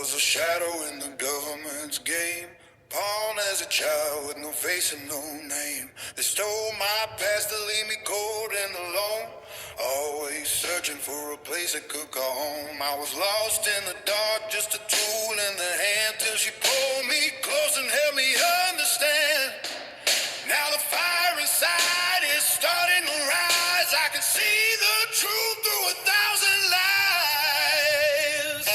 was a shadow in the government's game. Pawn as a child with no face and no name. They stole my past to leave me cold and alone. Always searching for a place that could call home. I was lost in the dark, just a tool in the hand, till she pulled me close and helped me understand. Now the fire inside is starting to rise. I can see the truth through 1,000 lies.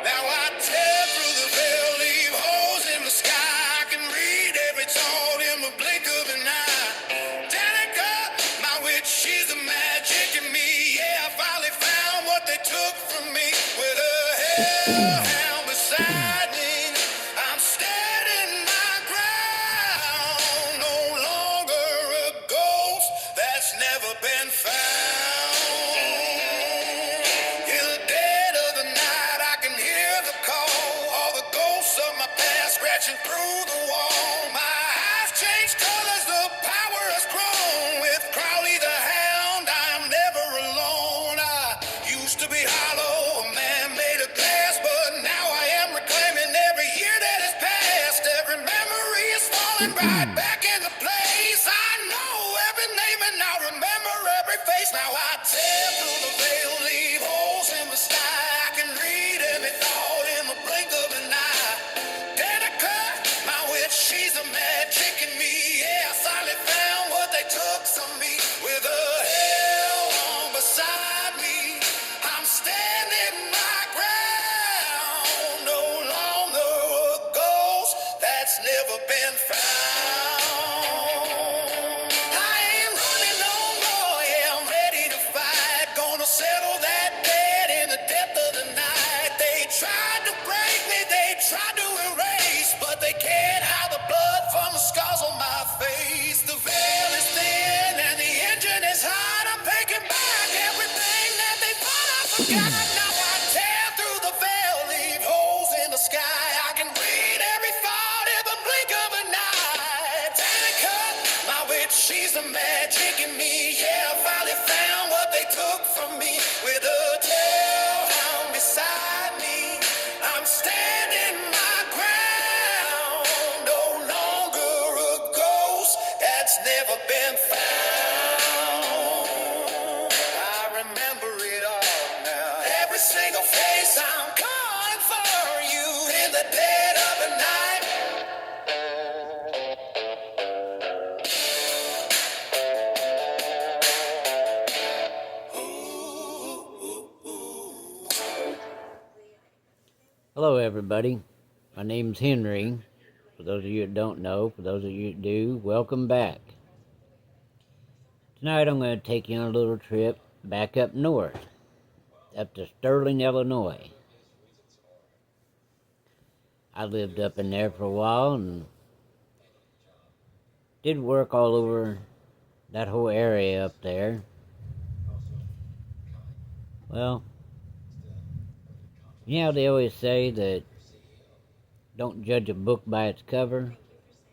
Now I tear through the veil, leave holes in the sky. I can read every thought in the blink of an eye. Danica, my witch, she's the magic in me. Yeah, I finally found what they took from me. With a hellhound beside me, I'm standing my ground. No longer a ghost that's never been found. In the dead of the night, I can hear the call. All the ghosts of my past scratching through the wall. My eyes change colors, the power has grown. With Crowley the hound, I am never alone. I used to be hollow, a man made of glass, but now I am reclaiming every year that has passed. Every memory is falling right back into place. I know every name and I remember every face. Now I tear through the veil, leave holes in the sky. I can read every thought in the blink of an eye. Danica, my witch, she's the magic in me. Yeah, I finally found what they took from me. With a hell on beside me, I'm standing my ground. No longer a ghost that's never been found. I ain't running no more, yeah, I'm ready to fight. Gonna settle that debt in the depth of the night. They tried to break me, they tried to erase, but they can't hide the blood from the scars on my face. The veil is thin and the engine is hot. I'm taking back everything that they thought I forgot. Now I tear through the veil, leave holes in the sky. I can read every thought in the blink of an eye. Danica, my witch, she's the magic in me. Yeah, I finally found what they took from me. With a tailhound beside me, I'm standing my ground. No longer a ghost that's never been found. I remember it all now. Every single face, I'm calling for you in the dead of the night. Hello, everybody. My name's Henry. For those of you that don't know, for those of you that do, welcome back. Tonight I'm going to take you on a little trip back up north, up to Sterling, Illinois. I lived up in there for a while and did work all over that whole area up there. Well, you know how they always say that don't judge a book by its cover?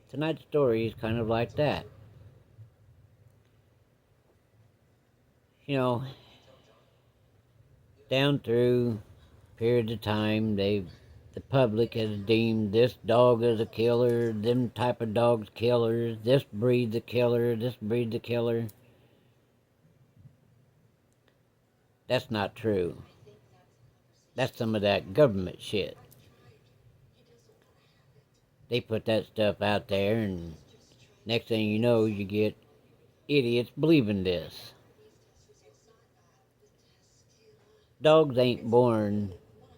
Tonight's story is kind of like that. You know, down through periods of time, the public has deemed this dog as a killer, them type of dogs killers, this breed's a killer, this breed's a killer. That's not true. That's some of that government shit. They put that stuff out there, and next thing you know, you get idiots believing this. Dogs ain't born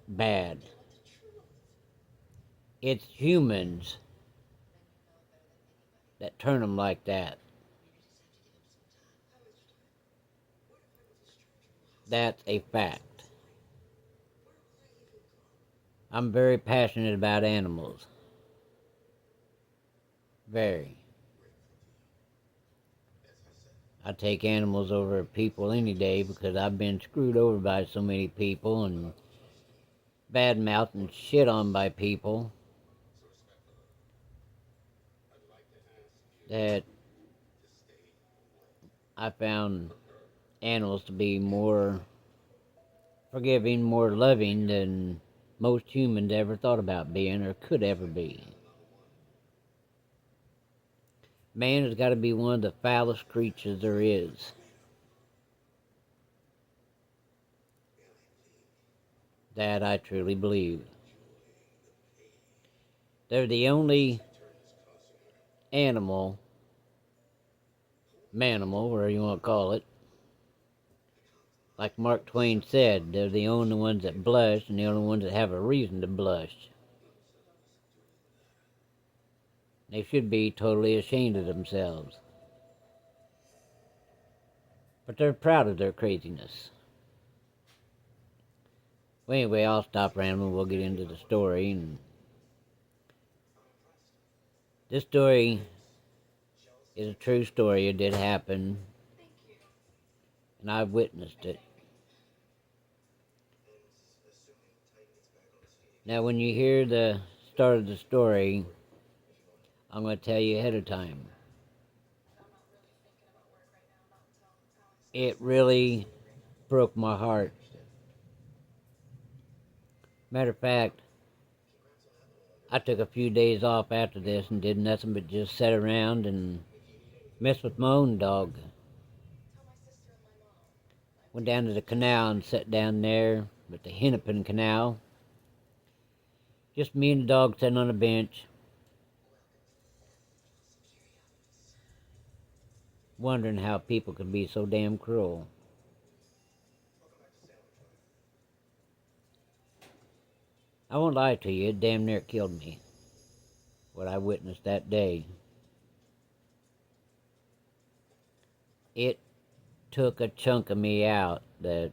bad. It's humans that turn them like that. That's a fact. I'm very passionate about animals. Very. I take animals over people any day because I've been screwed over by so many people and bad-mouthed and shit on by people that I found animals to be more forgiving, more loving than most humans ever thought about being or could ever be. Man has got to be one of the foulest creatures there is. That I truly believe. They're the only animal, manimal, whatever you want to call it. Like Mark Twain said, they're the only ones that blush and the only ones that have a reason to blush. They should be totally ashamed of themselves. But they're proud of their craziness. Well, anyway, I'll stop rambling. We'll get into the story. And this story is a true story. It did happen. And I've witnessed it. Now, when you hear the start of the story, I'm going to tell you ahead of time. It really broke my heart. Matter of fact, I took a few days off after this and did nothing but just sit around and mess with my own dog. Went down to the canal and sat down there with the Hennepin Canal. Just me and the dog sitting on a bench, wondering how people could be so damn cruel. I won't lie to you, it damn near killed me, what I witnessed that day. It took a chunk of me out that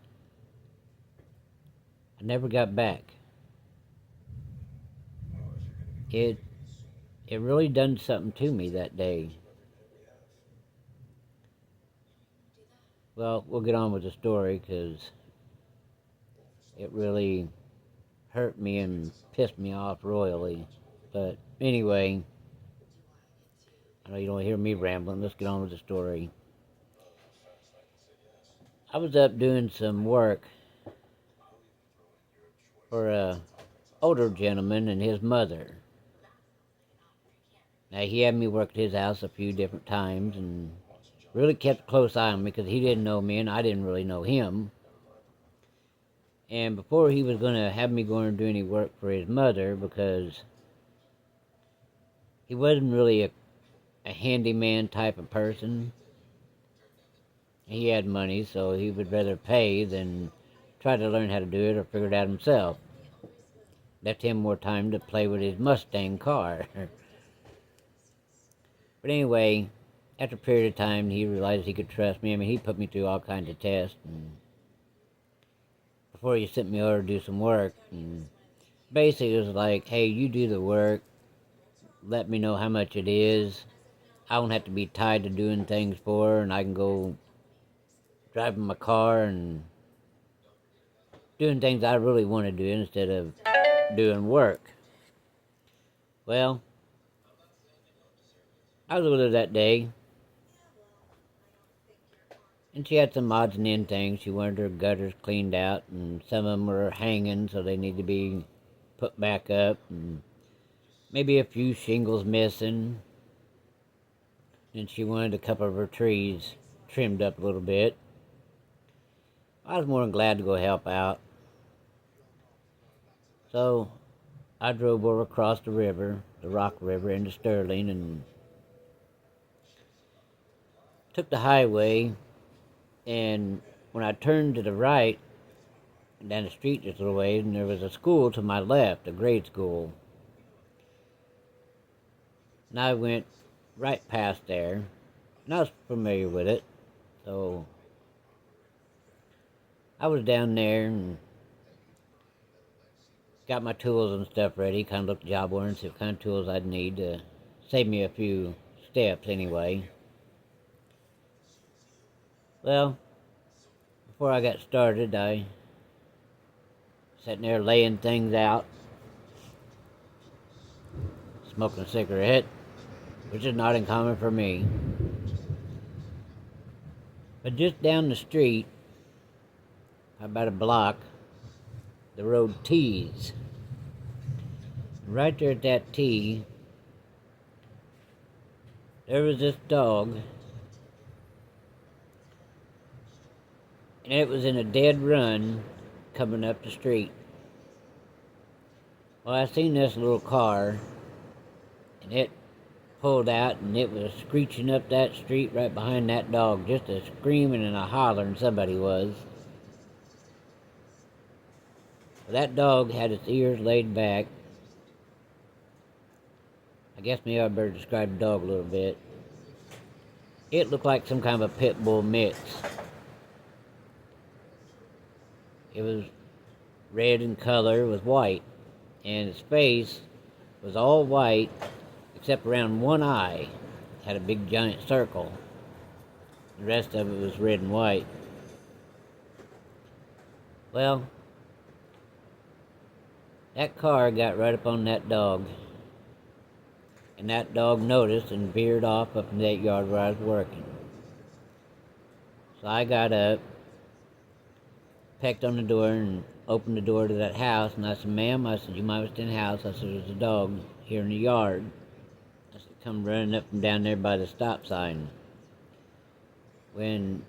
I never got back. It really done something to me that day. Well, we'll get on with the story because it really hurt me and pissed me off royally. But anyway, I know you don't hear me rambling. Let's get on with the story. I was up doing some work for a older gentleman and his mother. Now, he had me work at his house a few different times and really kept a close eye on me because he didn't know me and I didn't really know him. And before he was going to have me go and do any work for his mother, because he wasn't really a handyman type of person. He had money, so he would rather pay than try to learn how to do it or figure it out himself. Left him more time to play with his Mustang car. But anyway, after a period of time, he realized he could trust me. I mean, he put me through all kinds of tests. And before he sent me over to do some work, and basically it was like, hey, you do the work. Let me know how much it is. I don't have to be tied to doing things for her, and I can go driving my car and doing things I really want to do instead of doing work. Well, I was with her that day, and she had some odds and end things. She wanted her gutters cleaned out, and some of them were hanging, so they need to be put back up, and maybe a few shingles missing. And she wanted a couple of her trees trimmed up a little bit. I was more than glad to go help out. So I drove over across the river, the Rock River, into Sterling, and took the highway. And when I turned to the right, down the street just a little ways, and there was a school to my left, a grade school. And I went right past there, and I was familiar with it, so I was down there and got my tools and stuff ready, kind of looked the job order and see what kind of tools I'd need to save me a few steps anyway. Well, before I got started, I sitting there laying things out, smoking a cigarette, which is not uncommon for me. But just down the street, about a block, the road tees. Right there at that tee, there was this dog, and it was in a dead run coming up the street. Well, I seen this little car, and it pulled out, and it was screeching up that street right behind that dog, just a screaming and a hollering somebody was. That dog had its ears laid back. I guess maybe I better describe the dog a little bit. It looked like some kind of a pit bull mix. It was red in color with white, and its face was all white except around one eye. It had a big giant circle. The rest of it was red and white. Well, that car got right up on that dog, and that dog noticed and veered off up in that yard where I was working. So I got up, pecked on the door, and opened the door to that house, and I said, "Ma'am," I said, "you might have stayed in the house." I said, "There's a dog here in the yard." I said, "Come running up from down there by the stop sign. When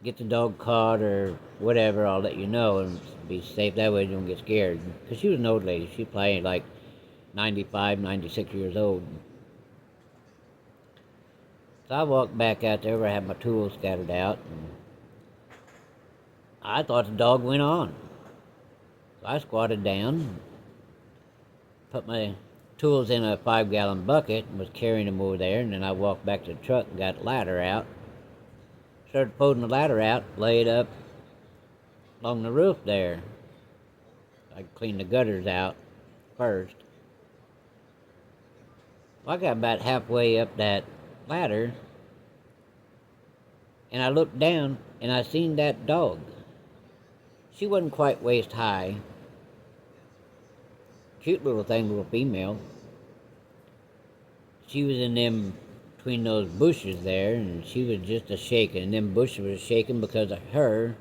get the dog caught or whatever, I'll let you know, and be safe that way, you don't get scared." Because she was an old lady. She was probably like 95, 96 years old. So I walked back out there where I had my tools scattered out, and I thought the dog went on. So I squatted down, put my tools in a 5-gallon bucket, and was carrying them over there, and then I walked back to the truck and got the ladder out. Started folding the ladder out, lay it up along the roof there. I cleaned the gutters out first. Well, I got about halfway up that ladder, and I looked down, and I seen that dog. She wasn't quite waist high. Cute little thing, little female. She was in them, between those bushes there, and she was just a shaking, and them bushes was shaking because of her.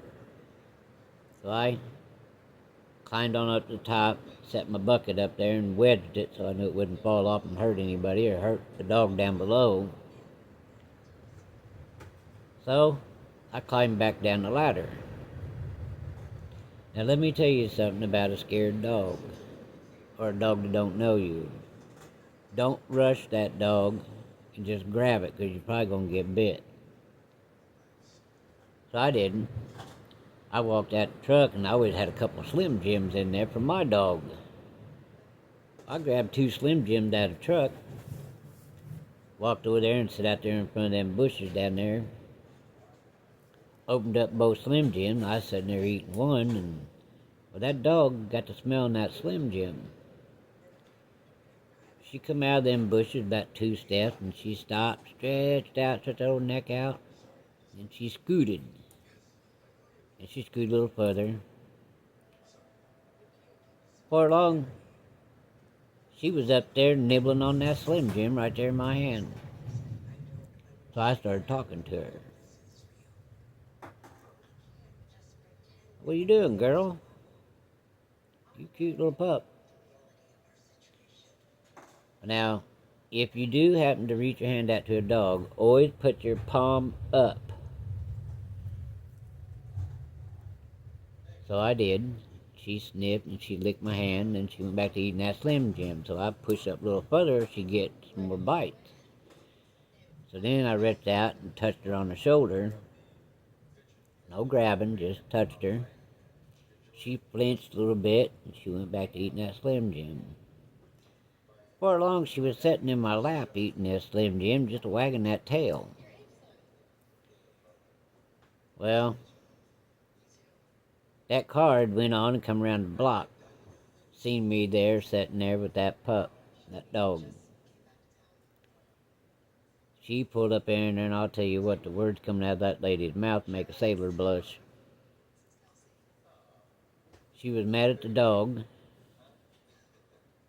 So I climbed on up to the top, set my bucket up there, and wedged it so I knew it wouldn't fall off and hurt anybody or hurt the dog down below. So I climbed back down the ladder. Now let me tell you something about a scared dog, or a dog that don't know you. Don't rush that dog and just grab it, because you're probably going to get bit. So I didn't. I walked out the truck, and I always had a couple of Slim Jims in there for my dog. I grabbed 2 Slim Jims out of the truck, walked over there and sat out there in front of them bushes down there. Opened up both Slim Jims. I was sitting there eating one, and well, that dog got to smelling that Slim Jim. She come out of them bushes about 2 steps, and she stopped, stretched her old neck out, and she scooted. And she scooted a little further. Before long, she was up there nibbling on that Slim Jim right there in my hand. So I started talking to her. "What are you doing, girl? You cute little pup." Now, if you do happen to reach your hand out to a dog, always put your palm up. So I did. She sniffed and she licked my hand, and she went back to eating that Slim Jim. So I pushed up a little further, she get some more bites. So then I reached out and touched her on the shoulder. No grabbing, just touched her. She flinched a little bit, and she went back to eating that Slim Jim. Before long, she was sitting in my lap eating this Slim Jim, just wagging that tail. Well, that car had went on and come around the block. Seen me there, sitting there with that pup, that dog. She pulled up in there, and I'll tell you what, the words coming out of that lady's mouth make a sailor blush. She was mad at the dog.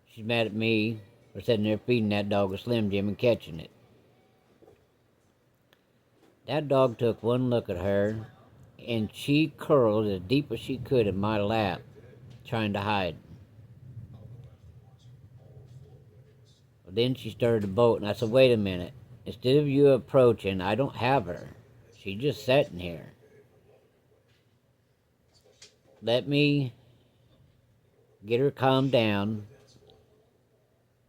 She's mad at me for sitting there feeding that dog a Slim Jim and catching it. That dog took one look at her, and she curled as deep as she could in my lap, trying to hide. Well, then she started to bolt, and I said, wait a minute. Instead of you approaching, I don't have her. She's just sitting here. Let me get her calmed down.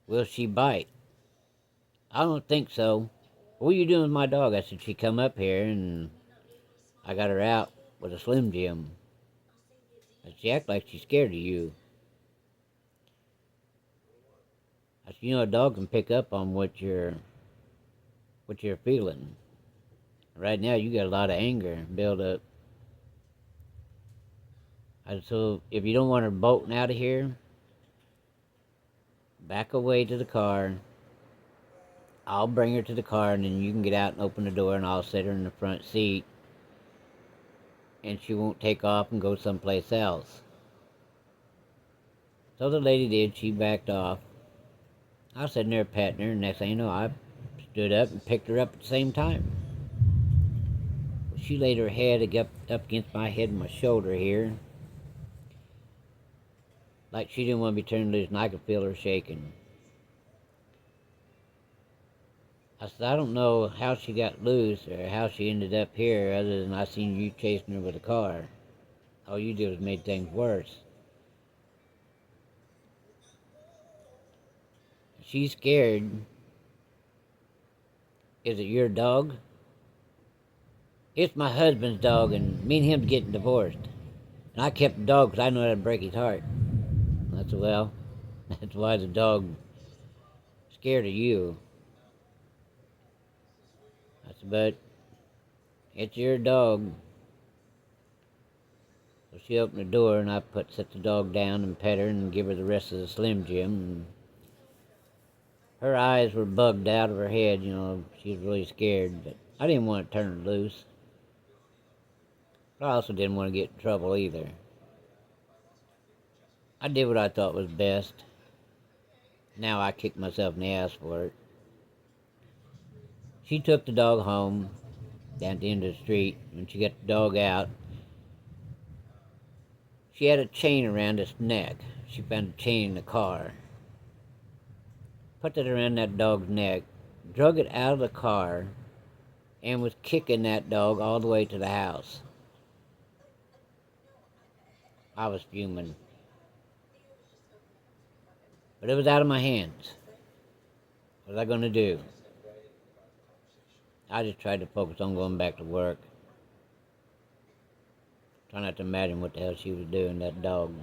Will she bite? I don't think so. What are you doing with my dog? I said, she come up here, and I got her out with a Slim Jim. I said, she act like she's scared of you. I said, you know, a dog can pick up on what you're feeling. Right now, you got a lot of anger built up. I said, so if you don't want her bolting out of here, back away to the car. I'll bring her to the car, and then you can get out and open the door, and I'll sit her in the front seat, and she won't take off and go someplace else. So the lady did. She backed off. I was sitting there petting her, and next thing you know, I stood up and picked her up at the same time. She laid her head up against my head and my shoulder here, like she didn't want to be turned loose, and I could feel her shaking. I said, I don't know how she got loose or how she ended up here, other than I seen you chasing her with a car. All you did was made things worse. She's scared. Is it your dog? It's my husband's dog, and me and him's getting divorced. And I kept the dog because I know that'd break his heart. I said, well, that's why the dog's scared of you. I said, but it's your dog. So she opened the door, and I set the dog down and pet her and give her the rest of the Slim Jim. And her eyes were bugged out of her head, you know, she was really scared, but I didn't want to turn her loose. But I also didn't want to get in trouble either. I did what I thought was best. Now I kick myself in the ass for it. She took the dog home, down at the end of the street. When she got the dog out, she had a chain around its neck. She found a chain in the car. Put it around that dog's neck, drug it out of the car, and was kicking that dog all the way to the house. I was fuming. But it was out of my hands. What was I going to do? I just tried to focus on going back to work. Try not to imagine what the hell she was doing, that dog.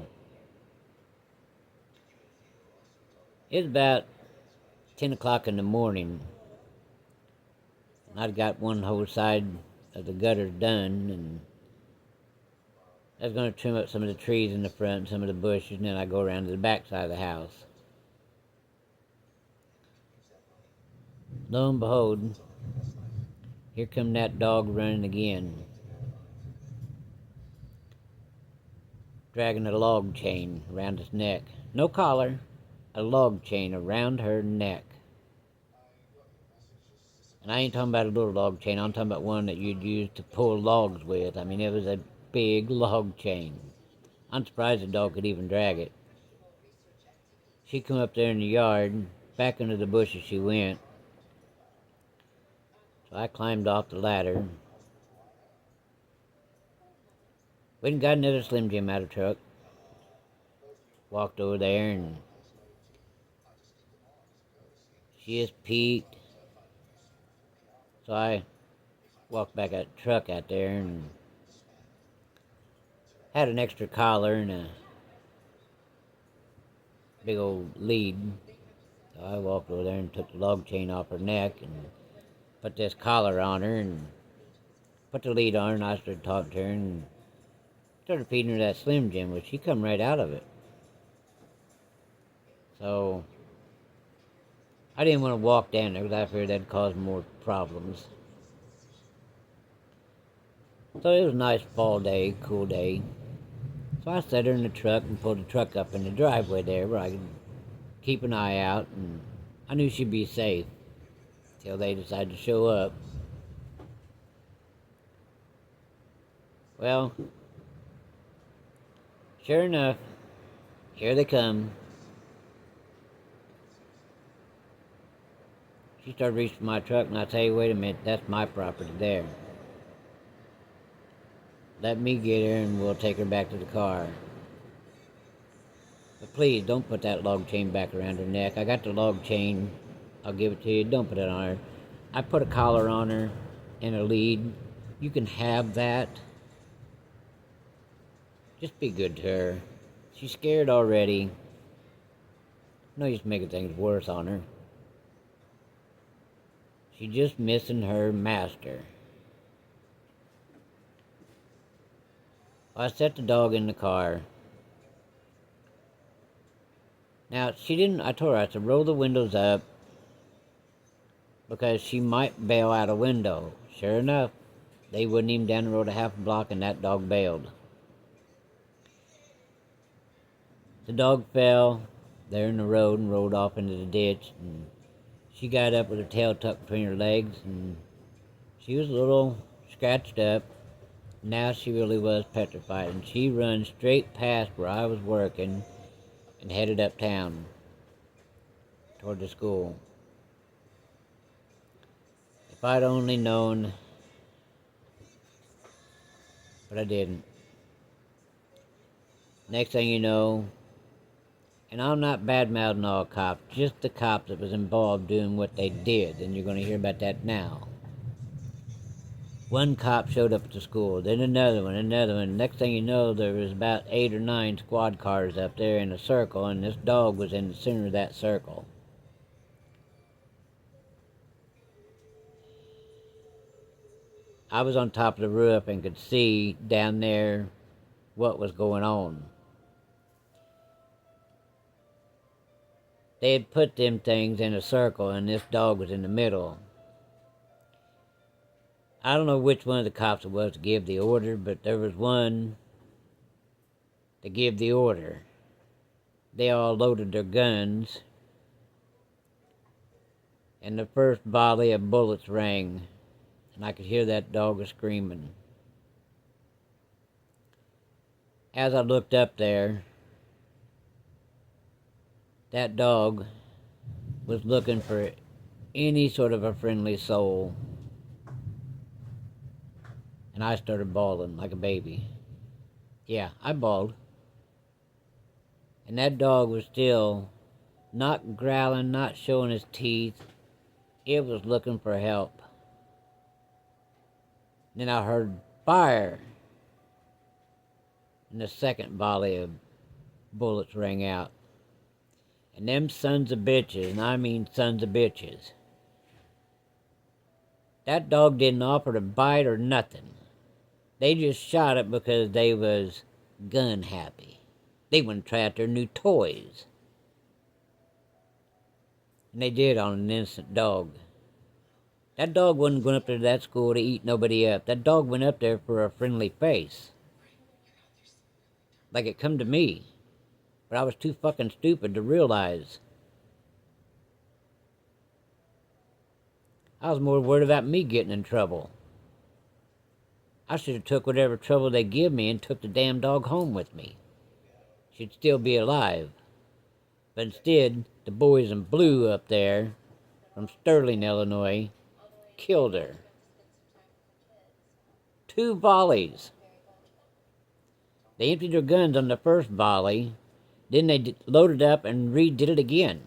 It was about 10 o'clock in the morning. And I'd got one whole side of the gutters done, and I was going to trim up some of the trees in the front and some of the bushes, and then I'd go around to the back side of the house. Lo and behold, here come that dog running again, dragging a log chain around his neck. No collar, a log chain around her neck. And I ain't talking about a little log chain, I'm talking about one that you'd use to pull logs with. I mean, it was a big log chain. I'm surprised the dog could even drag it. She come up there in the yard, back into the bushes she went. So I climbed off the ladder. Went and got another Slim Jim out of the truck. Walked over there, and she just peeked. So I walked back at the truck out there and had an extra collar and a big old lead. So I walked over there and took the log chain off her neck and put this collar on her and put the lead on her, and I started talking to her and started feeding her that Slim Jim, but she come right out of it. So I didn't want to walk down there because I feared that'd cause more problems. So it was a nice fall day, cool day. So I set her in the truck and pulled the truck up in the driveway there where I could keep an eye out, and I knew she'd be safe till they decided to show up. Well, sure enough, here they come. She started reaching for my truck, and I say, wait a minute, that's my property there. Let me get her, and we'll take her back to the car. But please, don't put that log chain back around her neck. I got the log chain. I'll give it to you. Don't put it on her. I put a collar on her and a lead. You can have that. Just be good to her. She's scared already. No use making things worse on her. She's just missing her master. I set the dog in the car. Now, I told her, I said, roll the windows up because she might bail out a window. Sure enough, they wouldn't even down the road a half a block and that dog bailed. The dog fell there in the road and rolled off into the ditch. And she got up with her tail tucked between her legs, and she was a little scratched up. Now she really was petrified, and she run straight past where I was working and headed uptown toward the school. If I'd only known, but I didn't. Next thing you know, and I'm not bad-mouthing all cops, just the cops that was involved doing what they did, and you're going to hear about that now. One cop showed up at the school, then another one. Next thing you know, there was about 8 or 9 squad cars up there in a circle, and this dog was in the center of that circle. I was on top of the roof and could see down there what was going on. They had put them things in a circle, and this dog was in the middle. I don't know which one of the cops it was to give the order, but there was one to give the order. They all loaded their guns, and the first volley of bullets rang, and I could hear that dog screaming. As I looked up there, that dog was looking for any sort of a friendly soul. And I started bawling like a baby. Yeah, I bawled. And that dog was still not growling, not showing his teeth. It was looking for help. Then I heard fire. And the second volley of bullets rang out. And them sons of bitches, and I mean sons of bitches, that dog didn't offer to bite or nothing. They just shot it because they was gun happy. They wouldn't try out their new toys. And they did on an innocent dog. That dog wasn't going up there to that school to eat nobody up. That dog went up there for a friendly face. Like it come to me. But I was too fucking stupid to realize. I was more worried about me getting in trouble. I should have took whatever trouble they give me and took the damn dog home with me. She'd still be alive. But instead, the boys in blue up there, from Sterling, Illinois, killed her. 2 volleys. They emptied their guns on the first volley. Then they loaded up and redid it again.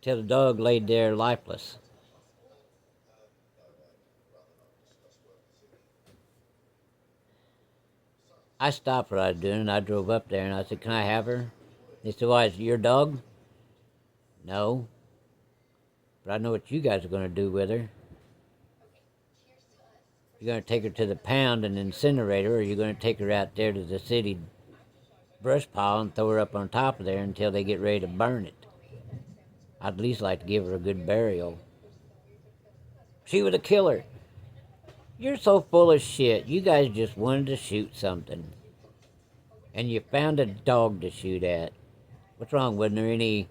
Till the dog laid there lifeless. I stopped what I was doing and I drove up there and I said, "Can I have her?" They said, "Why, is it your dog?" "No. But I know what you guys are going to do with her. You're going to take her to the pound and incinerate her, or you're going to take her out there to the city brush pile and throw her up on top of there until they get ready to burn it. I'd at least like to give her a good burial." "She was a killer." "You're so full of shit. You guys just wanted to shoot something. And you found a dog to shoot at. What's wrong? Wasn't there any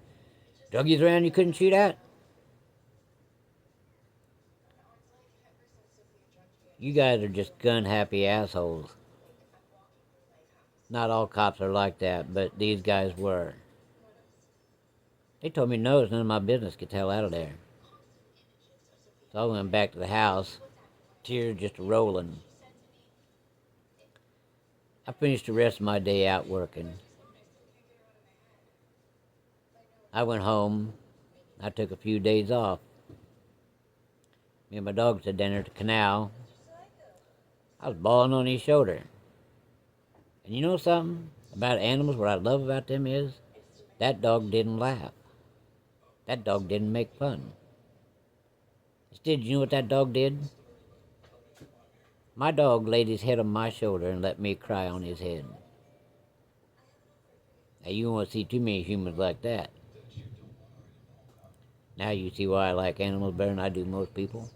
druggies around you couldn't shoot at?" You guys are just gun-happy assholes. Not all cops are like that, but these guys were. They told me no, it's none of my business, get the hell out of there. So I went back to the house, tears just rolling. I finished the rest of my day out working. I went home. I took a few days off. Me and my dog sat down there at the canal. I was bawling on his shoulder. And you know something about animals, what I love about them is that dog didn't laugh. That dog didn't make fun. Instead, you know what that dog did? My dog laid his head on my shoulder and let me cry on his head. Now, you won't see too many humans like that. Now you see why I like animals better than I do most people.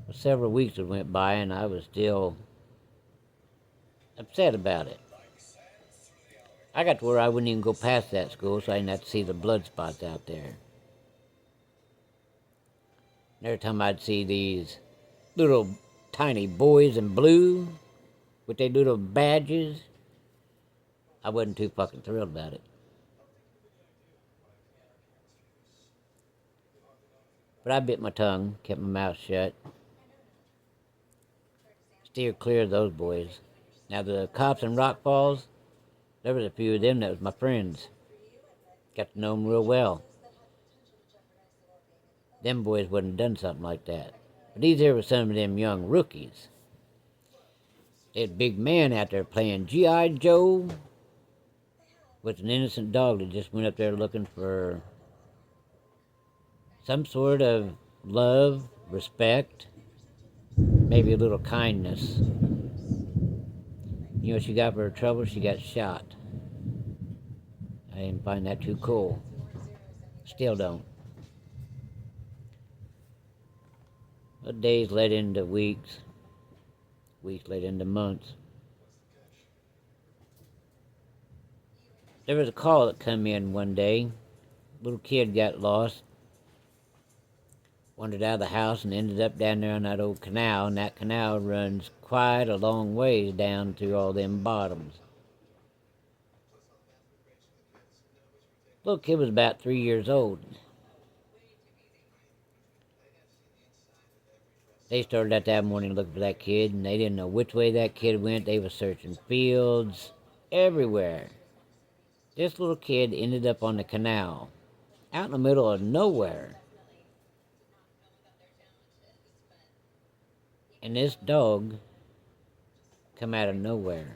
Well, several weeks went by and I was still upset about it. I got to where I wouldn't even go past that school, so I didn't have to see the blood spots out there. And every time I'd see these little tiny boys in blue with their little badges, I wasn't too fucking thrilled about it. But I bit my tongue, kept my mouth shut. Steered clear of those boys. Now the cops in Rock Falls, there was a few of them that was my friends. Got to know them real well. Them boys wouldn't have done something like that. But these here were some of them young rookies. There's a big man out there playing G.I. Joe with an innocent dog that just went up there looking for some sort of love, respect, maybe a little kindness. You know what she got for her trouble? She got shot. I didn't find that too cool. Still don't. But days led into weeks. Weeks led into months. There was a call that come in one day. Little kid got lost. Wandered out of the house and ended up down there on that old canal. And that canal runs quite a long ways down through all them bottoms. Little kid was about 3 years old. They started out that morning looking for that kid, and they didn't know which way that kid went. They were searching fields, everywhere. This little kid ended up on the canal, out in the middle of nowhere. And this dog come out of nowhere.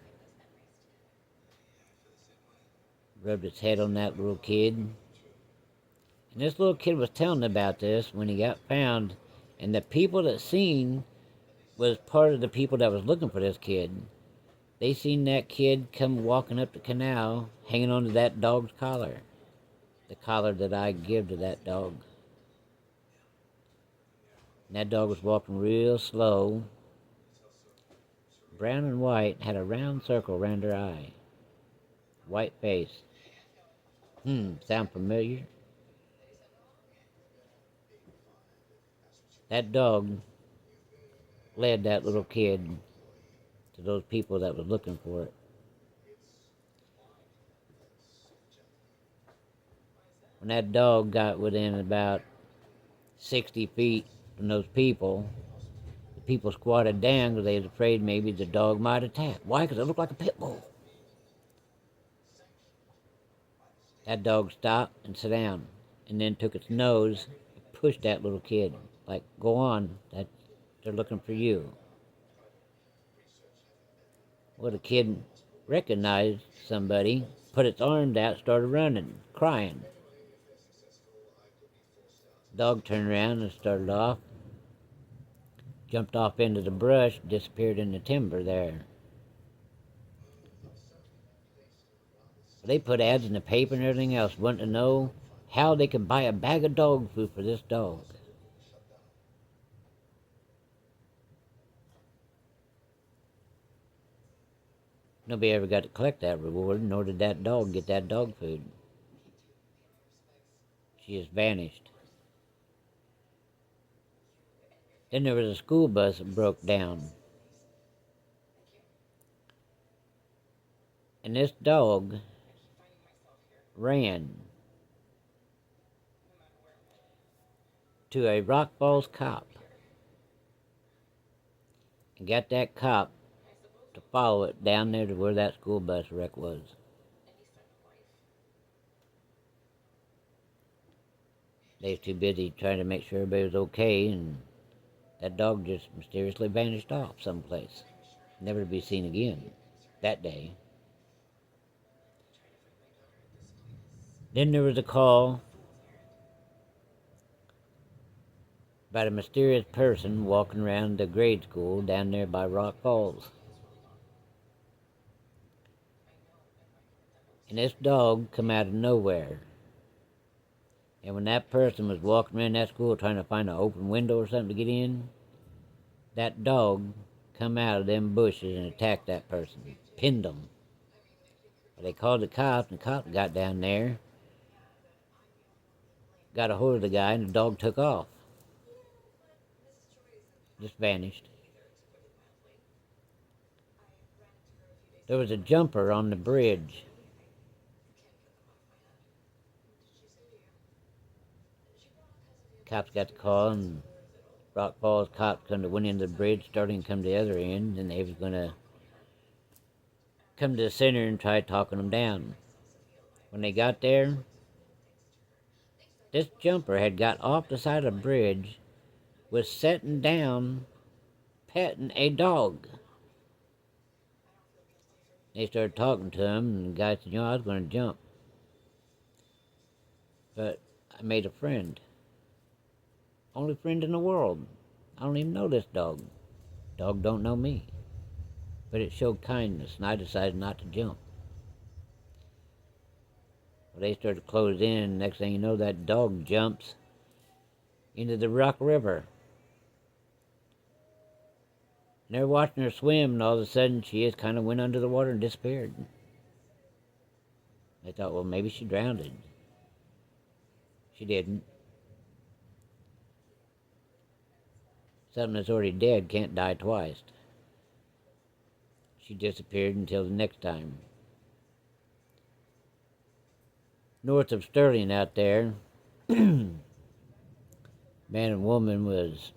Rubbed its head on that little kid. And this little kid was telling about this when he got found. And the people that seen was part of the people that was looking for this kid. They seen that kid come walking up the canal, hanging onto that dog's collar. The collar that I give to that dog. And that dog was walking real slow. Brown and white, had a round circle around her eye. White face. Sound familiar? That dog led that little kid to those people that was looking for it. When that dog got within about 60 feet from those people, the people squatted down because they was afraid maybe the dog might attack. Why? Because it looked like a pit bull. That dog stopped and sat down and then took its nose and pushed that little kid. Like, go on, they're looking for you. Well, the kid recognized somebody, put its arms out, started running, crying. Dog turned around and started off. Jumped off into the brush, disappeared in the timber there. They put ads in the paper and everything else, wanting to know how they could buy a bag of dog food for this dog. Nobody ever got to collect that reward, nor did that dog get that dog food. She just vanished. Then there was a school bus that broke down. And this dog ran to a Rock Falls cop and got that cop to follow it down there to where that school bus wreck was. They was too busy trying to make sure everybody was okay, and that dog just mysteriously vanished off someplace, never to be seen again that day. Then there was a call about a mysterious person walking around the grade school down there by Rock Falls. And this dog come out of nowhere. And when that person was walking around that school trying to find an open window or something to get in, that dog come out of them bushes and attacked that person, pinned them. They called the cops, and the cops got down there, got a hold of the guy, and the dog took off. Just vanished. There was a jumper on the bridge. Cops got the call, and Rock Falls cops went into the bridge, starting to come to the other end, and they was going to come to the center and try talking them down. When they got there, this jumper had got off the side of the bridge, was sitting down, petting a dog. They started talking to him, and the guy said, I was going to jump, but I made a friend. Only friend in the world. I don't even know this dog. Dog don't know me. But it showed kindness, and I decided not to jump. Well, they started to close in, and next thing you know, that dog jumps into the Rock River. And they're watching her swim, and all of a sudden she just kind of went under the water and disappeared. They thought, well, maybe she drowned. She didn't. Something that's already dead can't die twice. She disappeared until the next time. North of Sterling out there, man and woman was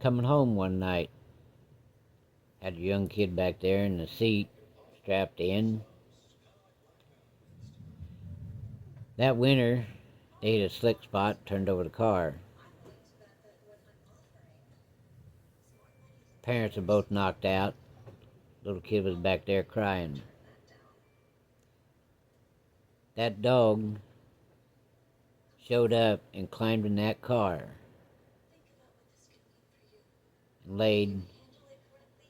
coming home one night. Had a young kid back there in the seat, strapped in. That winter, they hit a slick spot, turned over the car. Parents are both knocked out. Little kid was back there crying. That dog showed up and climbed in that car and laid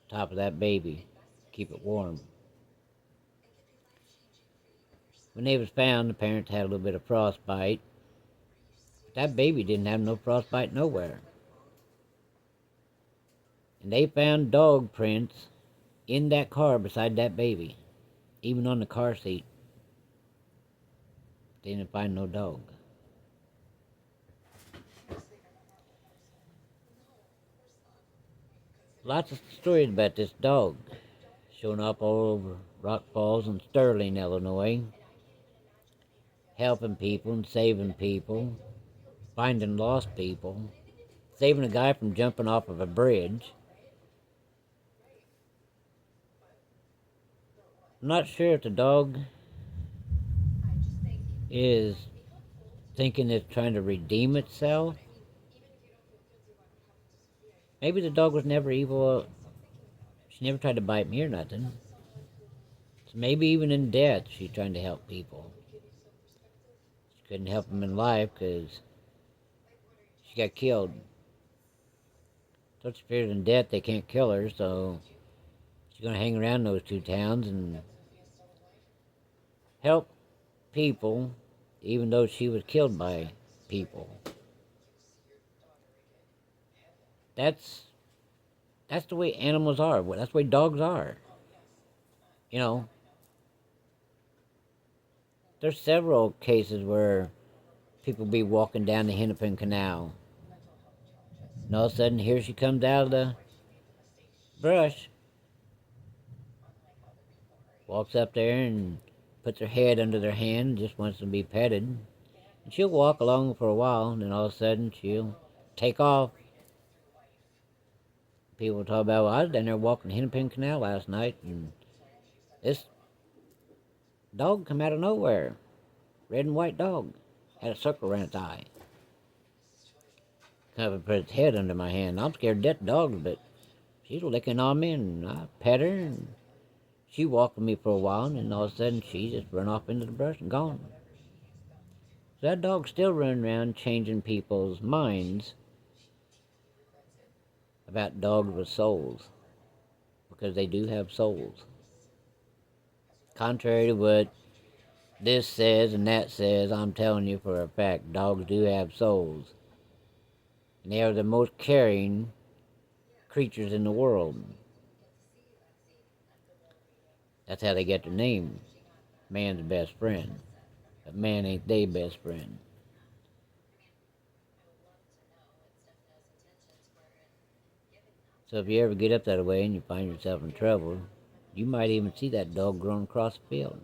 top of that baby, keep it warm. When they was found, the parents had a little bit of frostbite. But that baby didn't have no frostbite nowhere. And they found dog prints in that car beside that baby, even on the car seat. They didn't find no dog. Lots of stories about this dog showing up all over Rock Falls and Sterling, Illinois, helping people and saving people, finding lost people, saving a guy from jumping off of a bridge. I'm not sure if the dog is thinking it's trying to redeem itself. Maybe the dog was never evil. She never tried to bite me or nothing. So maybe even in death, she's trying to help people. She couldn't help them in life because she got killed. So she figured in death they can't kill her, so she's going to hang around those two towns and help people, even though she was killed by people. That's the way animals are. That's the way dogs are. You know, there's several cases where people be walking down the Hennepin Canal, and all of a sudden here she comes out of the brush, walks up there and puts her head under their hand and just wants to be petted. And she'll walk along for a while, and then all of a sudden she'll take off. People talk about, well, I was down there walking Hennepin Canal last night, and this dog come out of nowhere. Red and white dog. Had a circle around its eye. Come up and put its head under my hand. I'm scared to death of dogs, but she's licking on me, and I pet her, and she walked with me for a while, and then all of a sudden she just run off into the brush and gone. So that dog's still running around changing people's minds about dogs with souls, because they do have souls. Contrary to what this says and that says, I'm telling you for a fact, dogs do have souls. And they are the most caring creatures in the world. That's how they get their name, man's best friend. But man ain't their best friend. So if you ever get up that way and you find yourself in trouble, you might even see that dog growing across the field.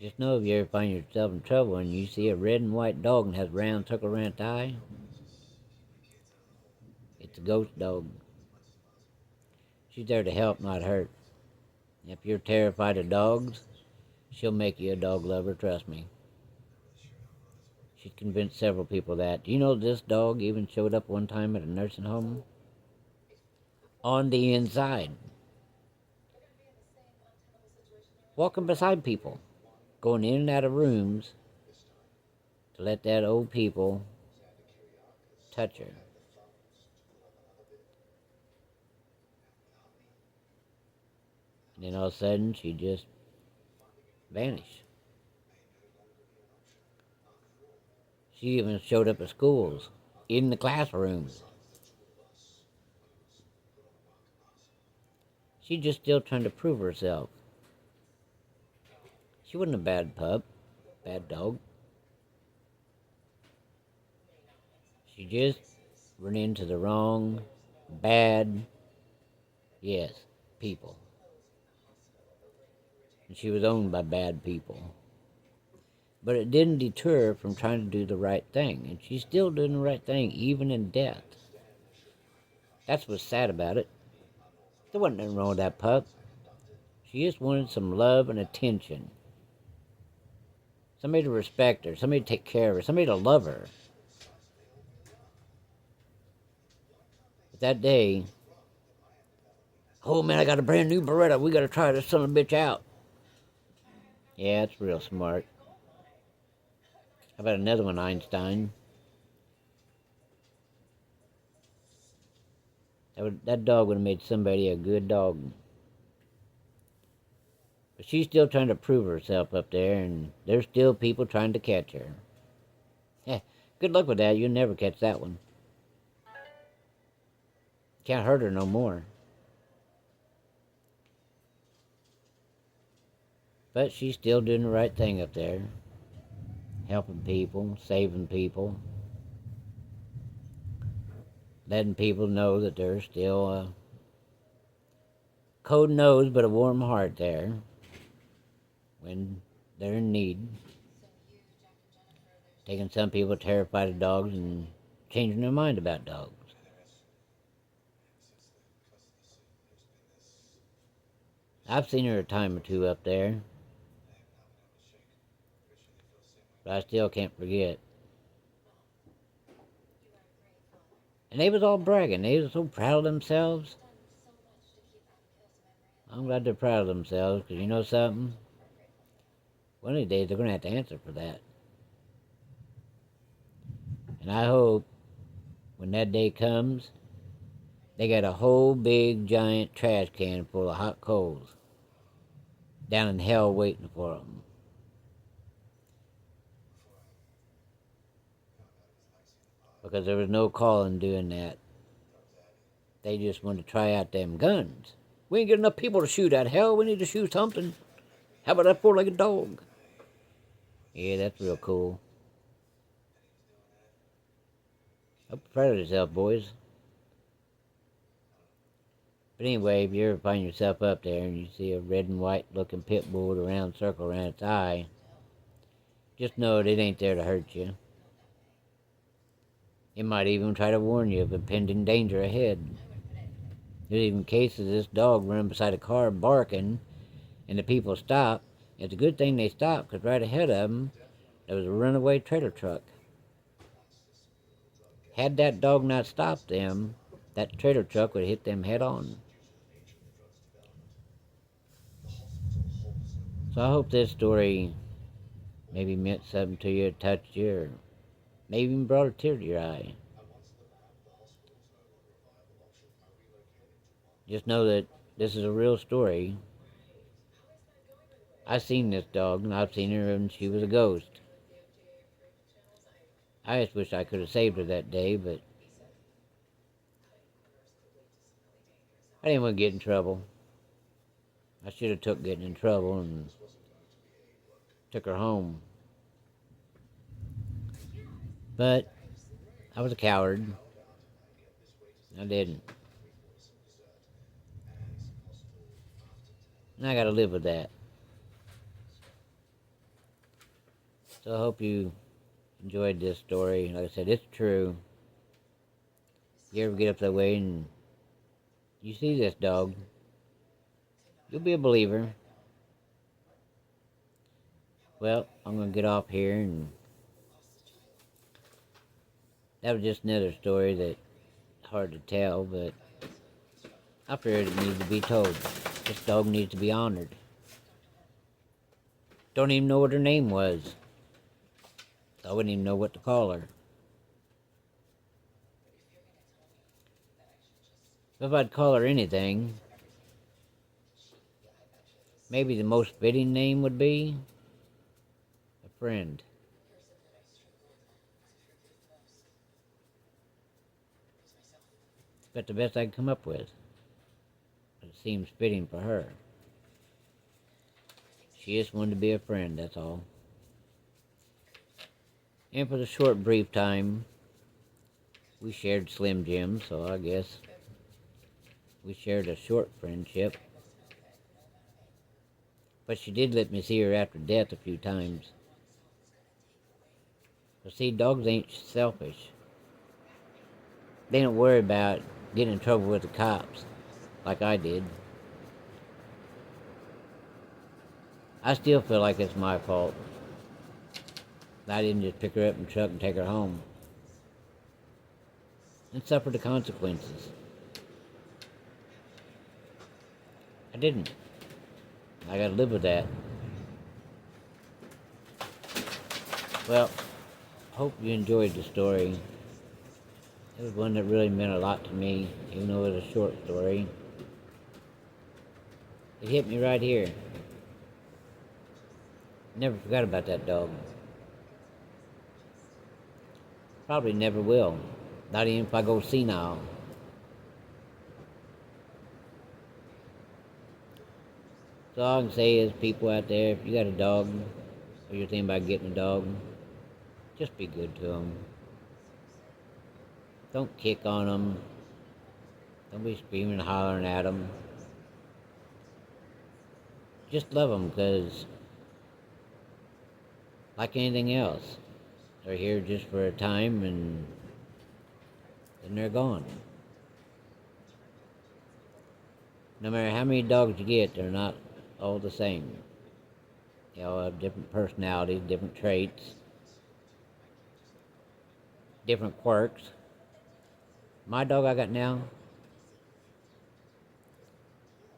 Just know if you ever find yourself in trouble and you see a red and white dog and has round circle around its eye, it's a ghost dog. She's there to help, not hurt. If you're terrified of dogs, she'll make you a dog lover, trust me. She's convinced several people that. Do you know this dog even showed up one time at a nursing home? On the inside. Walking beside people. Going in and out of rooms to let that old people touch her. And then all of a sudden, she just vanished. She even showed up at schools, in the classrooms. She's just still trying to prove herself. She wasn't a bad pup, bad dog. She just ran into the wrong, bad, yes, people. And she was owned by bad people. But it didn't deter her from trying to do the right thing. And she's still doing the right thing, even in death. That's what's sad about it. There wasn't nothing wrong with that pup. She just wanted some love and attention. Somebody to respect her, somebody to take care of her, somebody to love her. But that day, oh man, I got a brand new Beretta. We got to try this son of a bitch out. Yeah, it's real smart. How about another one, Einstein? That dog would have made somebody a good dog. But she's still trying to prove herself up there, and there's still people trying to catch her. Yeah, good luck with that. You'll never catch that one. Can't hurt her no more. But she's still doing the right thing up there. Helping people, saving people. Letting people know that there's still a cold nose but a warm heart there when they're in need. Taking some people terrified of dogs and changing their mind about dogs. I've seen her a time or two up there, but I still can't forget. And they was all bragging. They was so proud of themselves. I'm glad they're proud of themselves, because you know something? One of these days they're going to have to answer for that. And I hope when that day comes, they got a whole big giant trash can full of hot coals down in hell waiting for them. Because there was no calling doing that. They just wanted to try out them guns. We ain't got enough people to shoot at. Hell, we need to shoot something. How about that four-legged dog? Yeah, that's real cool. Hope you're proud of yourself, boys. But anyway, if you ever find yourself up there and you see a red and white looking pit bull with a round circle around its eye, just know that it ain't there to hurt you. It might even try to warn you of impending danger ahead. There's even cases of this dog running beside a car barking, and the people stop. It's a good thing they stopped, because right ahead of them, there was a runaway trailer truck. Had that dog not stopped them, that trailer truck would have hit them head on. So I hope this story maybe meant something to you, touched you, or maybe even brought a tear to your eye. Just know that this is a real story. I seen this dog, and I've seen her when she was a ghost. I just wish I could have saved her that day, but I didn't want to get in trouble. I should have took getting in trouble and took her home. But I was a coward. I didn't. And I gotta live with that. So I hope you enjoyed this story. Like I said, it's true. If you ever get up that way and you see this dog, you'll be a believer. Well, I'm gonna get off here, and that was just another story that's hard to tell, but I figured it needs to be told. This dog needs to be honored. Don't even know what her name was. I wouldn't even know what to call her. If I'd call her anything, maybe the most fitting name would be a friend. That's the best I could come up with. But it seems fitting for her. She just wanted to be a friend, that's all. And for the short, brief time, we shared Slim Jim, so I guess we shared a short friendship. But she did let me see her after death a few times. But see, dogs ain't selfish. They don't worry about getting in trouble with the cops like I did. I still feel like it's my fault. I didn't just pick her up in the truck and take her home and suffer the consequences. I didn't. I gotta live with that. Well, hope you enjoyed the story. It was one that really meant a lot to me, even though it was a short story. It hit me right here. Never forgot about that dog. Probably never will. Not even if I go senile. So all I can say is, people out there, if you got a dog, or you're thinking about getting a dog, just be good to them. Don't kick on them. Don't be screaming and hollering at them. Just love them, because like anything else, they're here just for a time, and then they're gone. No matter how many dogs you get, they're not all the same. They all have different personalities, different traits, different quirks. My dog I got now,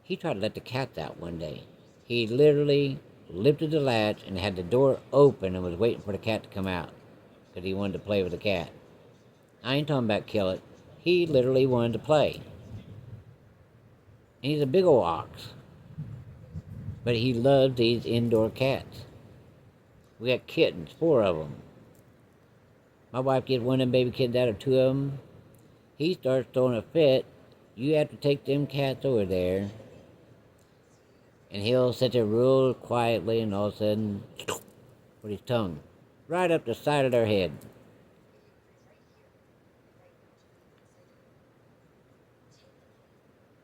he tried to let the cats out one day. He literally lifted the latch and had the door open and was waiting for the cat to come out because he wanted to play with the cat. I ain't talking about kill it. He literally wanted to play. And he's a big old ox. But he loves these indoor cats. We got kittens, 4 of them. My wife gets one of them baby kittens out of 2 of them. He starts throwing a fit. You have to take them cats over there. And he'll sit there real quietly, and all of a sudden, with his tongue, right up the side of their head.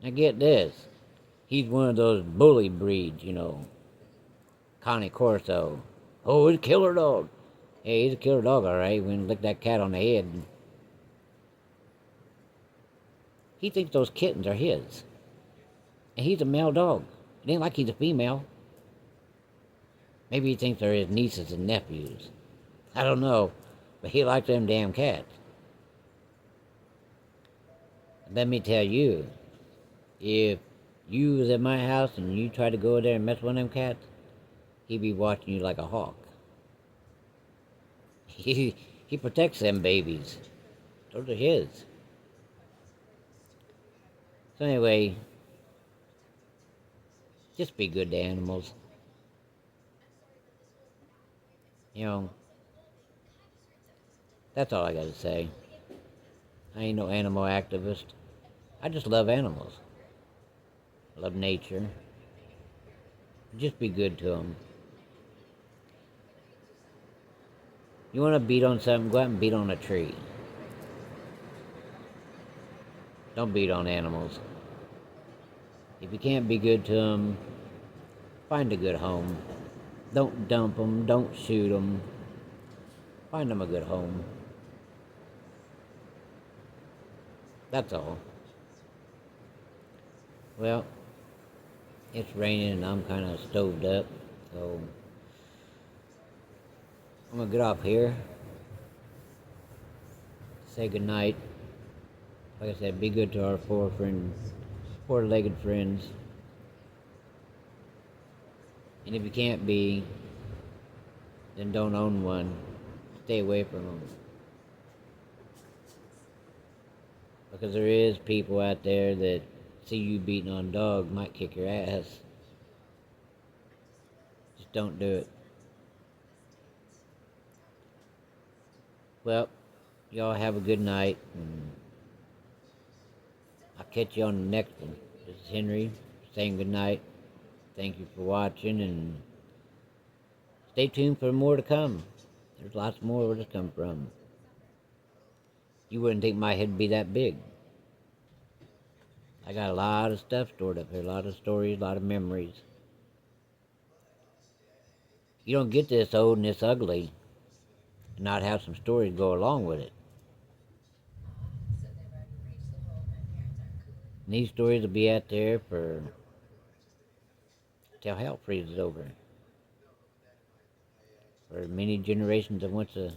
Now get this. He's one of those bully breeds, you know. Connie Corso. Oh, he's a killer dog. Hey, he's a killer dog, all right. When he licked that cat on the head. He thinks those kittens are his. And he's a male dog. It ain't like he's a female. Maybe he thinks they're his nieces and nephews. I don't know. But he likes them damn cats. Let me tell you, if you was at my house and you tried to go there and mess with one of them cats, he'd be watching you like a hawk. He protects them babies. Those are his. So anyway, just be good to animals. You know, that's all I gotta say. I ain't no animal activist. I just love animals. I love nature. Just be good to them. You want to beat on something, go out and beat on a tree. Don't beat on animals. If you can't be good to them, find a good home. Don't dump them, don't shoot them. Find them a good home. That's all. Well, it's raining and I'm kind of stoved up, so I'm gonna get off here. Say goodnight. Like I said, be good to our four-legged friends. And if you can't be, then don't own one. Stay away from them. Because there is people out there that see you beating on a dog might kick your ass. Just don't do it. Well, y'all have a good night. And I'll catch you on the next one. This is Henry saying good night. Thank you for watching and stay tuned for more to come. There's lots more where to come from. You wouldn't think my head would be that big. I got a lot of stuff stored up here, a lot of stories, a lot of memories. You don't get this old and this ugly and not have some stories to go along with it. And these stories will be out there for till hell freezes over. For many generations that want to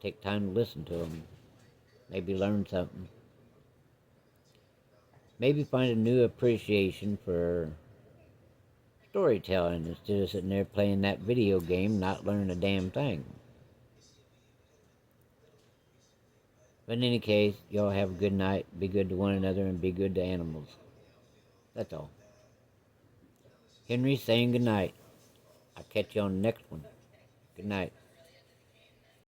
take time to listen to them. Maybe learn something. Maybe find a new appreciation for storytelling instead of sitting there playing that video game, not learning a damn thing. But in any case, y'all have a good night. Be good to one another and be good to animals. That's all. Henry saying good night. I'll catch you on the next one. Good night.